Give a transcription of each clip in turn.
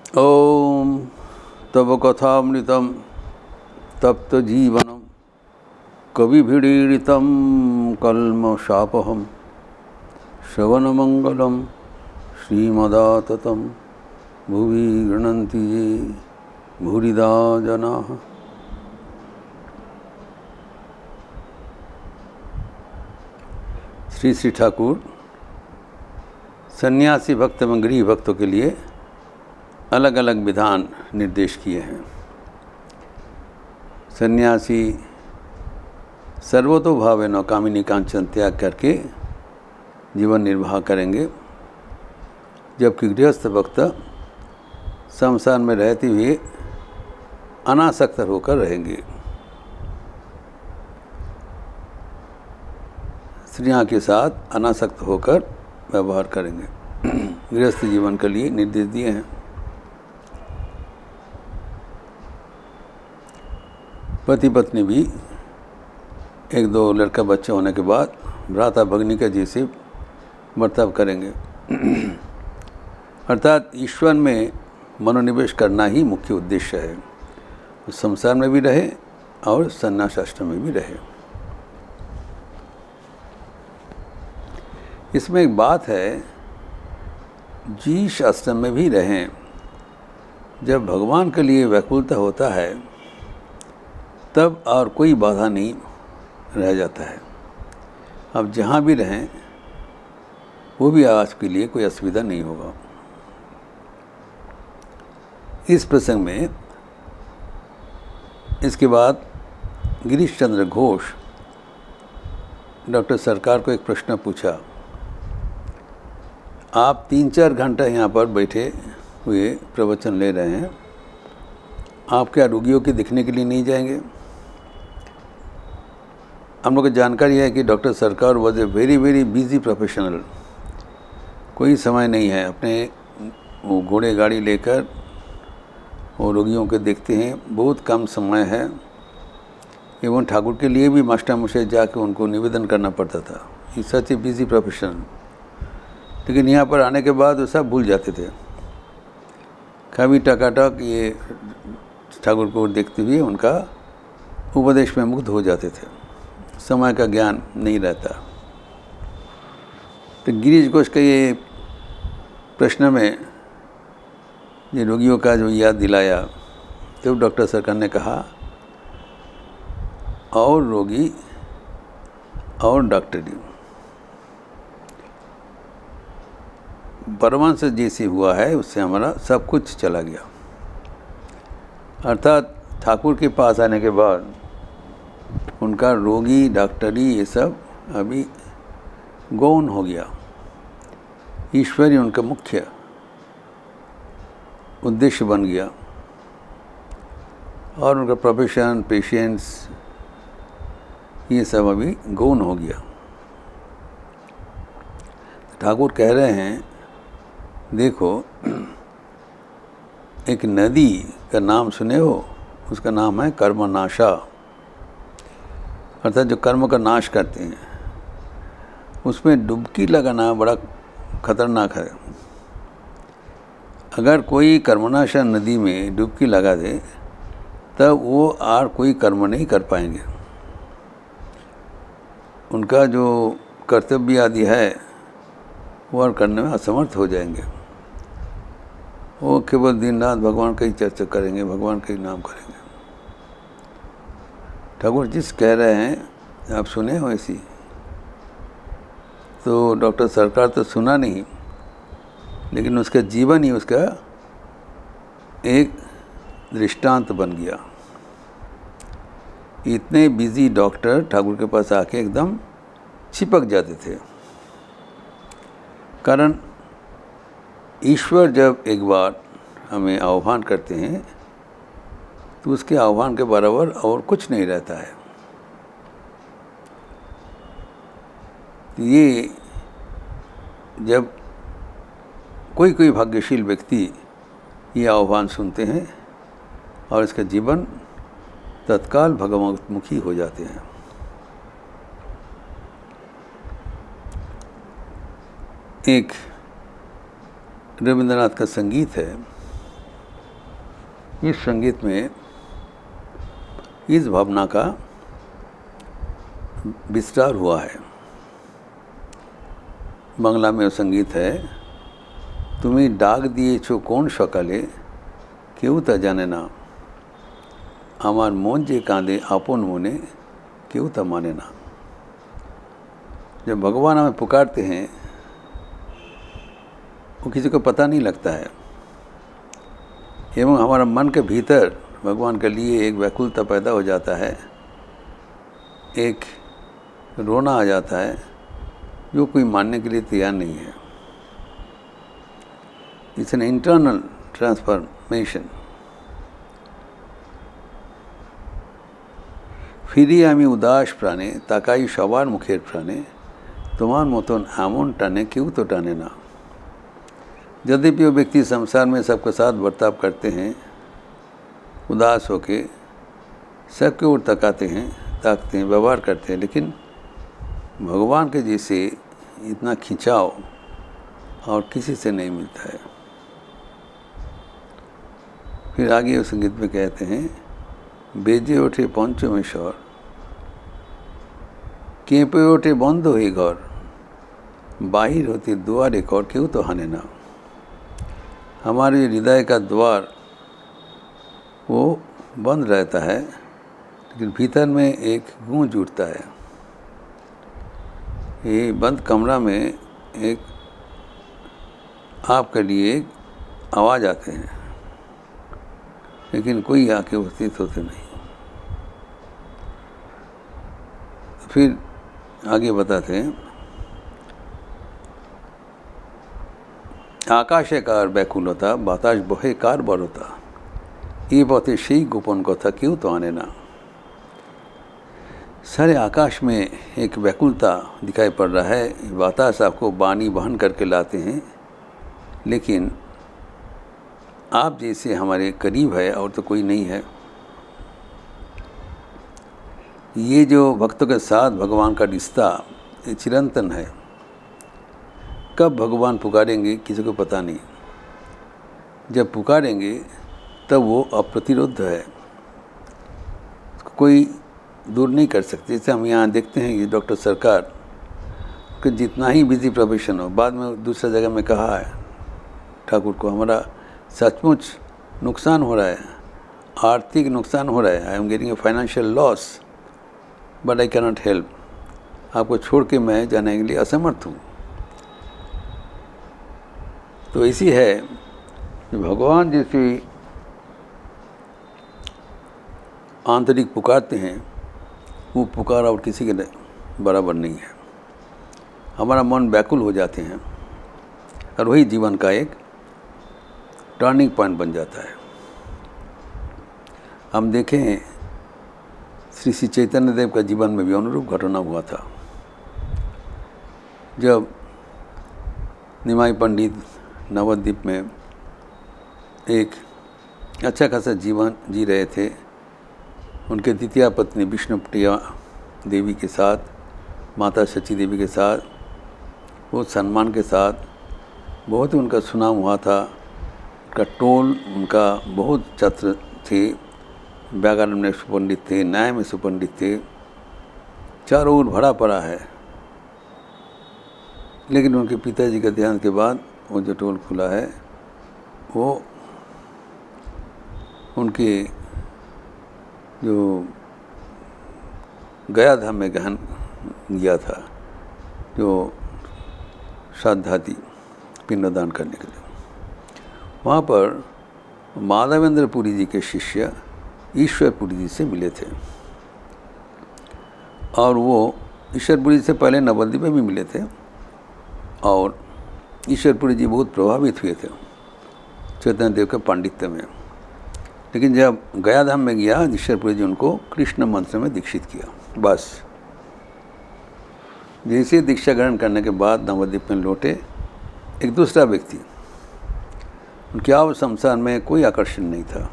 ओम तव कथामृतं तप्तजीवनं कविभिरीडितं कल्मषापहं श्रवणमंगलं श्रीमदाततं भुवि गृह्णन्ति ये भूरिदा जनाः। श्री श्री ठाकुर सन्यासी भक्त एवं गृह भक्तों के लिए अलग अलग विधान निर्देश किए हैं। सन्यासी सर्वतोभावेन कामिनी कांचन त्याग करके जीवन निर्वाह करेंगे, जबकि गृहस्थ भक्त संसार में रहते हुए अनासक्त होकर रहेंगे। स्त्रियों के साथ अनासक्त होकर व्यवहार करेंगे। गृहस्थ जीवन के लिए निर्देश दिए हैं। पति पत्नी भी एक दो लड़का बच्चे होने के बाद भ्राता भगिनी का जैसे बर्ताव करेंगे। अर्थात ईश्वर में मनोनिवेश करना ही मुख्य उद्देश्य है। संसार में भी रहे और संन्यास आश्रम में भी रहे। इसमें एक बात है, जिस आश्रम में भी रहें, जब भगवान के लिए व्याकुलता होता है तब और कोई बाधा नहीं रह जाता है। अब जहाँ भी रहें वो भी आज के लिए कोई असुविधा नहीं होगा। इस प्रसंग में इसके बाद गिरीश चंद्र घोष डॉक्टर सरकार को एक प्रश्न पूछा, आप 3-4 घंटा यहाँ पर बैठे हुए प्रवचन ले रहे हैं, आप क्या रोगियों के दिखने के लिए नहीं जाएंगे? हम लोग को जानकारी है कि डॉक्टर सरकार was a very busy professional. कोई समय नहीं है, अपने वो घोड़े गाड़ी लेकर वो रोगियों के देखते हैं, बहुत कम समय है। एवं ठाकुर के लिए भी मास्टर मुझे जाकर उनको निवेदन करना पड़ता था। ही सच ए बिजी प्रोफेशनल। लेकिन यहाँ पर आने के बाद वो सब भूल जाते थे। कभी टकाटक ये ठाकुर को देखते हुए उनका उपदेश में मुग्ध हो जाते थे। समय का ज्ञान नहीं रहता। तो गिरीश घोष के ये प्रश्न में ये रोगियों का जो याद दिलाया, तो डॉक्टर सरकार ने कहा, और रोगी और डॉक्टरी परमांश जैसे हुआ है, उससे हमारा सब कुछ चला गया। अर्थात ठाकुर के पास आने के बाद उनका रोगी डॉक्टरी ये सब अभी गौण हो गया। ईश्वर ही उनका मुख्य उद्देश्य बन गया और उनका प्रोफेशन पेशेंट्स ये सब अभी गौण हो गया। ठाकुर कह रहे हैं, देखो एक नदी का नाम सुने हो, उसका नाम है कर्मनाशा। अर्थात जो कर्म का नाश करते हैं, उसमें डुबकी लगाना बड़ा खतरनाक है। अगर कोई कर्मनाशा नदी में डुबकी लगा दे तब वो और कोई कर्म नहीं कर पाएंगे। उनका जो कर्तव्य आदि है वो और करने में असमर्थ हो जाएंगे। वो केवल दिन रात भगवान का ही चर्चा करेंगे, भगवान का ही नाम करेंगे। ठाकुर जिस कह रहे हैं आप सुने हो ऐसी, तो डॉक्टर सरकार तो सुना नहीं, लेकिन उसका जीवन ही उसका एक दृष्टांत बन गया। इतने बिजी डॉक्टर ठाकुर के पास आके एकदम चिपक जाते थे। कारण ईश्वर जब एक बार हमें आह्वान करते हैं तो उसके आह्वान के बराबर और कुछ नहीं रहता है। ये जब कोई भाग्यशील व्यक्ति ये आह्वान सुनते हैं और इसका जीवन तत्काल भगवतमुखी हो जाते हैं। एक रविंद्रनाथ का संगीत है, इस संगीत में इस भावना का विस्तार हुआ है। बांग्ला में संगीत है, तुम्हें डाक दिएছো কোন সকালে কেউ তা জানে না, আমার মন যে কাঁদे আপन মने केहू ता माने ना। जब भगवान हमें पुकारते हैं वो किसी को पता नहीं लगता है, एवं हमारा मन के भीतर भगवान के लिए एक व्याकुलता पैदा हो जाता है, एक रोना आ जाता है जो कोई मानने के लिए तैयार नहीं है। It's an internal transformation. ফিরি আমি উদাস প্রাণে তাকাই সবার মুখের প্রাণে, তোমার মতন এমন টাने কেউ तो टाने ना। यद्यपि वो व्यक्ति संसार में सबके साथ बर्ताव करते हैं, उदास होके सबके ओर ताकते हैं, व्यवहार करते हैं, लेकिन भगवान के जैसे इतना खिंचाव और किसी से नहीं मिलता है। फिर आगे उस संगीत में कहते हैं, बेजे ओठे पंचमेश्वर केंपे ओठे बंद हुई घर, बाहिर होते द्वारे कर केहू तो हाने ना। हमारे हृदय का द्वार वो बंद रहता है, लेकिन भीतर में एक गूंज उठता है। ये बंद कमरा में एक आपके लिए एक आवाज़ आते हैं, लेकिन कोई आके उपस्थित होते नहीं। फिर आगे बताते हैं, आकाशे कार व्याकुलता बातास बहे कार बरता, ये पथे সেই গোপন কথা কেউ तो आने ना। सारे आकाश में एक व्याकुलता दिखाई पड़ रहा है, बातास आपको बानी बहन करके लाते हैं, लेकिन आप जैसे हमारे करीब है और तो कोई नहीं है। ये जो भक्तों के साथ भगवान का रिश्ता ये चिरंतन है। कब भगवान पुकारेंगे किसी को पता नहीं, जब पुकारेंगे तब वो अप्रतिरोध है, कोई दूर नहीं कर सकते। जैसे हम यहाँ देखते हैं कि डॉक्टर सरकार कि जितना ही बिजी प्रोफेशन हो, बाद में दूसरा जगह में कहा है ठाकुर को, हमारा सचमुच नुकसान हो रहा है, आर्थिक नुकसान हो रहा है, I am getting a financial loss but I cannot help. आपको छोड़ के मैं जाने के लिए असमर्थ हूँ। तो इसी है कि भगवान जैसे आंतरिक पुकारते हैं, वो पुकार और किसी के बराबर नहीं है। हमारा मन व्याकुल हो जाते हैं और वही जीवन का एक टर्निंग पॉइंट बन जाता है। हम देखें श्री श्री चैतन्य देव का जीवन में भी अनुरूप घटना हुआ था। जब निमाई पंडित नवद्वीप में एक अच्छा खासा जीवन जी रहे थे, उनके द्वितीय पत्नी विष्णुप्रिया देवी के साथ, माता सची देवी के साथ, बहुत सम्मान के साथ, बहुत ही उनका सुनाम हुआ था। उनका टोल, उनका बहुत छात्र थे, व्याकरण में सुपंडित थे, न्याय में सुपंडित थे, चारों ओर भरा पड़ा है। लेकिन उनके पिताजी के देहांत के बाद वो जो टोल खुला है वो उनके जो गया धाम में गहन गया था, जो श्राद्धा थी पिंडदान करने के लिए। वहाँ पर माधवेंद्र पुरी जी के शिष्य ईश्वरपुरी जी से मिले थे, और वो ईश्वरपुरी से पहले नवद्वीप में भी मिले थे, और ईश्वरपुरी जी बहुत प्रभावित हुए थे चैतन्य देव के पांडित्य में। लेकिन जब गया धाम में गया, ईश्वरपुरी जी उनको कृष्ण मंत्र में दीक्षित किया। बस जैसे दीक्षा ग्रहण करने के बाद नवद्वीप में लौटे, एक दूसरा व्यक्ति, उनके और संसार में कोई आकर्षण नहीं था,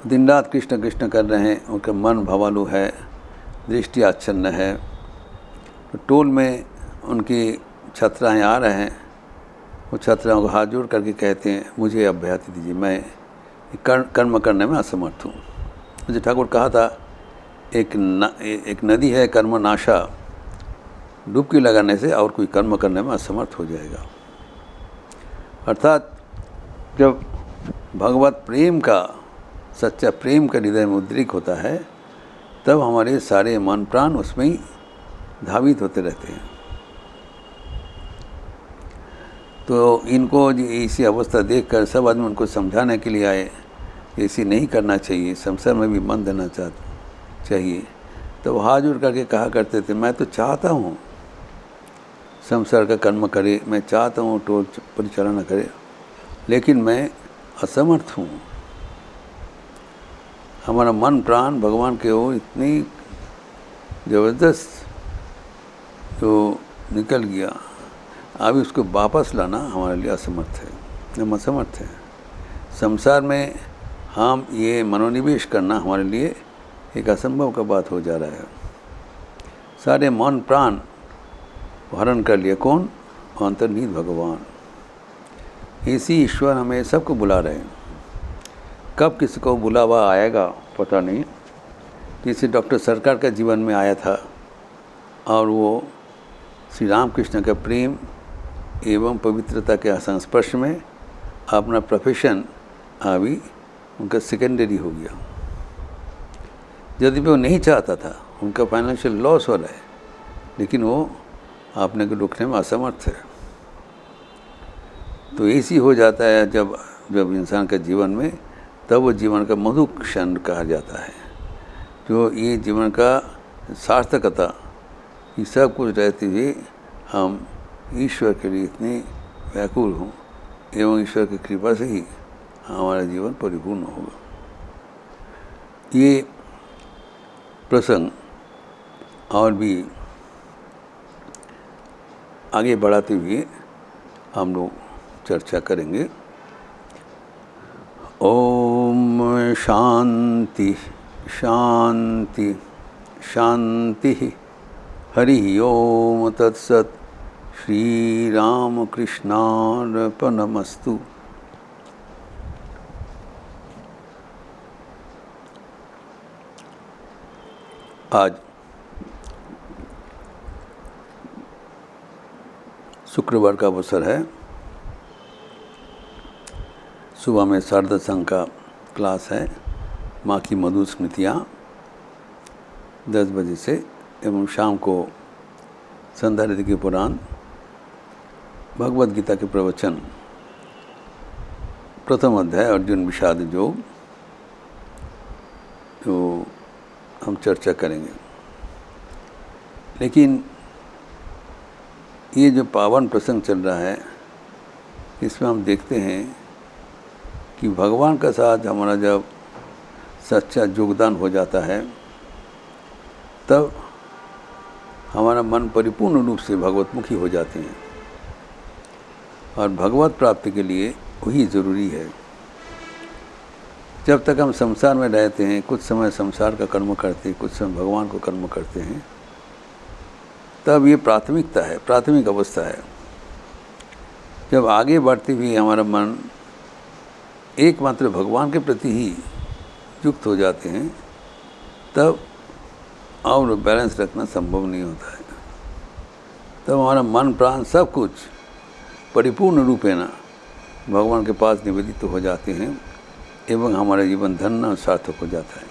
दिन रात कृष्ण कृष्ण कर रहे हैं, उनका मन भवालु है, दृष्टि आच्छन्न है। तो टोल में उनकी छात्राएँ आ रहे हैं, वो छात्राओं को हाथ जोड़ करके कहते हैं मुझे अभ्याति दीजिए, मैं कर्म करने में असमर्थ हूँ। मुझे ठाकुर कहा था एक नदी है कर्मनाशा, डुबकी लगाने से और कोई कर्म करने में असमर्थ हो जाएगा। अर्थात जब भगवत प्रेम का, सच्चा प्रेम का हृदय में उद्रेक होता है, तब हमारे सारे मन प्राण उसमें ही धावित होते रहते हैं। तो इनको ऐसी अवस्था देखकर सब आदमी उनको समझाने के लिए आए, ऐसी नहीं करना चाहिए, संसार में भी मन देना चाहिए। तो वो हाथ जोड़ करके कहा करते थे, मैं तो चाहता हूँ संसार का कर्म करे, मैं चाहता हूँ टोल परिचालना करे, लेकिन मैं असमर्थ हूँ। हमारा मन प्राण भगवान के ओर इतनी ज़बरदस्त जो निकल गया, अभी उसको वापस लाना हमारे लिए असमर्थ है, हम असमर्थ हैं। संसार में हम ये मनोनिवेश करना हमारे लिए एक असंभव का बात हो जा रहा है। सारे मन प्राण हरण कर लिया कौन? अंतर्निहित भगवान। इसी ईश्वर हमें सबको बुला रहे हैं। कब किसी को बुलावा आएगा पता नहीं। जैसे डॉक्टर सरकार का जीवन में आया था और वो श्री रामकृष्ण का प्रेम एवं पवित्रता के संस्पर्श में अपना प्रोफेशन अभी उनका सेकेंडरी हो गया। यदि वो नहीं चाहता था, उनका फाइनेंशियल लॉस हो रहा है, लेकिन वो अपने को रोकने में असमर्थ है। तो ऐसी हो जाता है जब इंसान के जीवन में, तब वो जीवन का मधुर क्षण कहा जाता है। जो ये जीवन का सार्थकता, ये सब कुछ रहते हुए हम ईश्वर के लिए इतने व्याकुल हों एवं ईश्वर की कृपा से ही हमारा जीवन परिपूर्ण होगा। ये प्रसंग और भी आगे बढ़ाते हुए हम लोग चर्चा करेंगे। ओम शांति शांति शांति। हरि ओम तत्सत। श्री राम कृष्णार्पणमस्तु। आज शुक्रवार का अवसर है। सुबह में शारदा संघ का क्लास है, माँ की मधुर स्मृतियाँ 10 बजे से, एवं शाम को संध्या ऋतु के पुराण, भगवद गीता के प्रवचन, प्रथम अध्याय अर्जुन विषाद योग, जो हम चर्चा करेंगे। लेकिन ये जो पावन प्रसंग चल रहा है, इसमें हम देखते हैं कि भगवान का साथ हमारा जब सच्चा योगदान हो जाता है, तब हमारा मन परिपूर्ण रूप से भगवतमुखी हो जाते हैं। और भगवत प्राप्ति के लिए वही ज़रूरी है। जब तक हम संसार में रहते हैं, कुछ समय संसार का कर्म करते हैं, कुछ समय भगवान को कर्म करते हैं, तब ये प्राथमिकता है, प्राथमिक अवस्था है। जब आगे बढ़ते हुए हमारा मन एकमात्र भगवान के प्रति ही युक्त हो जाते हैं, तब और बैलेंस रखना संभव नहीं होता है। तब हमारा मन प्राण सब कुछ परिपूर्ण रूपेण भगवान के पास निवेदित हो जाते हैं एवं हमारा जीवन धन्य और सार्थक हो जाता है।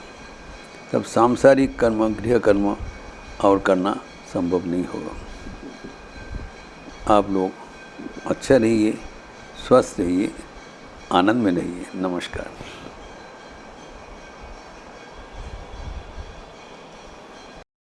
तब सांसारिक कर्म, गृह कर्म और करना संभव नहीं होगा। आप लोग अच्छा रहिए, स्वस्थ रहिए, आनंद में रहिए। नमस्कार।